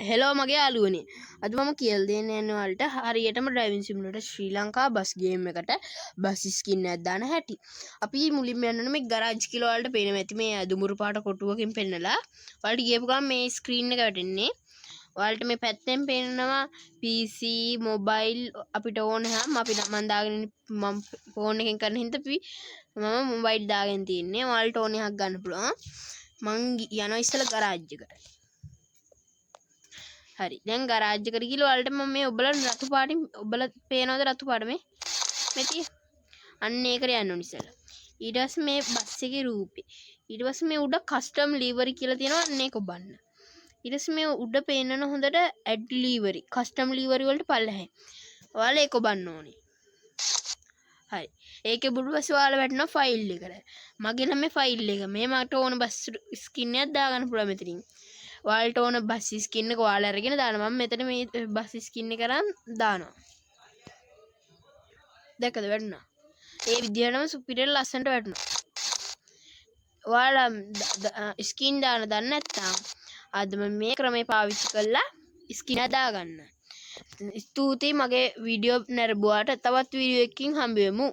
Hello මගේ යාළුවනේ අද මම කියලා දෙන්න යන්නේ ඔයාලට හරියටම ඩ්‍රයිවිං සිමුලේටර් ශ්‍රී ලංකා බස් ගේම් එකට බස් ස්කින් එකක් දාන හැටි. අපි මුලින්ම යන්න ඕනේ මේ ගරාජ් කියලා ඔයාලට පේනවා ඇති මේ දුමුරු පාට කොටුවකින් පෙන්නලා. ඔයාලට ගියපු ගමන් මේ ස්ක්‍රීන් එක වැටෙන්නේ. ඔයාලට මේ පැත්තෙන් පේනවා PC මොබයිල් අපිට ඕන හැම අපි මම දාගෙන මම ෆෝන් එකෙන් කරන හින්දා මම මොබයිල් දාගෙන තියන්නේ. ඔයාලට ඕන එකක් ගන්න පුළුවන්. මං යනවා ඉස්සෙල්ලා ගරාජ් එකට. හරි දැන් ගරාජ් එකට ගිහලා ඔයාලට මම මේ ඔබලා රතු පාටින් ඔබලා පේනවද රතු පාට මේ මෙතිය අන්න ඒකට යන්න ඕනි ඉස්සෙල්ලා. ඊට පස්සේ මේ බස් එකේ රූපේ ඊට පස්සේ මේ උඩ කස්ටම් ලීවරි කියලා තියෙනවා අන්න ඒක ඔබන්න. ඊට පස්සේ මේ උඩ පේනන හොඳට ඇඩ් ලීවරි කස්ටම් ලීවරි වලට පල්ලෙහායි ඔයාලා ඒක ඔබන්න ඕනේ. හරි ඒකේ බුඩු පස්සේ ඔයාලා වැටෙනවා ෆයිල් එකට. මගේ නම් මේ ෆයිල් එක මේ මට ඕන බස් ස්කින් එකක් දාගන්න පුළුවන් මෙතනින්. ඔයාලට ඕන බස් ස්කින් එක ඔයාලා අරගෙන දානවා. මම මෙතන මේ බස් ස්කින් එක කරන් දානවා. දැක්කද වැටුණා? ඒ විදිහටම සුපිරියට ලස්සනට වැටුණා. ඔයාලා ස්කින් දාන්න දන්නේ නැත්නම් අද මම මේ ක්‍රමය පාවිච්චි කරලා ස්කින් දාගන්න. ස්තුතියි මගේ වීඩියෝ නැරඹුවාට. තවත් වීඩියෝ එකකින් හම්බ වෙමු.